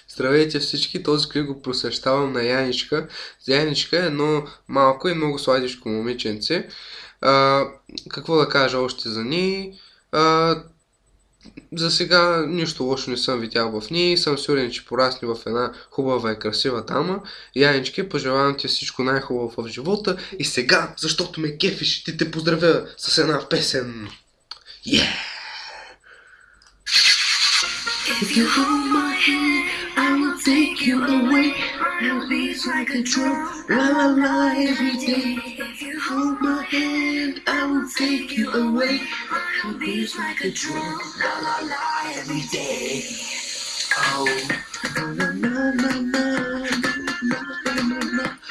Здравейте всички, този клип го посвещавам на Яничка. Яничка е едно малко и много сладичко момиченце. А, Какво да кажа още за нея? А, за сега нищо лошо не съм видял в нея и съм сигурен, че порасне в една хубава и красива дама. Янички, пожелавам ти всичко най-хубаво в живота и сега, защото ме кефиш, ще те поздравя с една песен. Yeah! If you hold my hand, I will take you away. I'll be like a drug, la la la every day. If you hold my hand, I will take you away. I'll be like a drug, la la la every day. Oh, la la la la la la la la la la la la.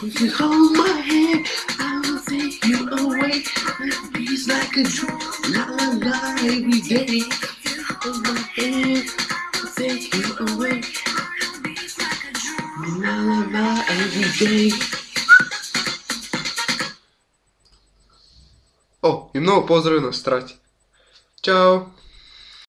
If you hold my hand, I will take you away. It'll be like a dream, la la la every day. If you hold my hand, I'll take you away. It'll be like a dream, la la la every day. О, и много поздрави на Страти. Чао!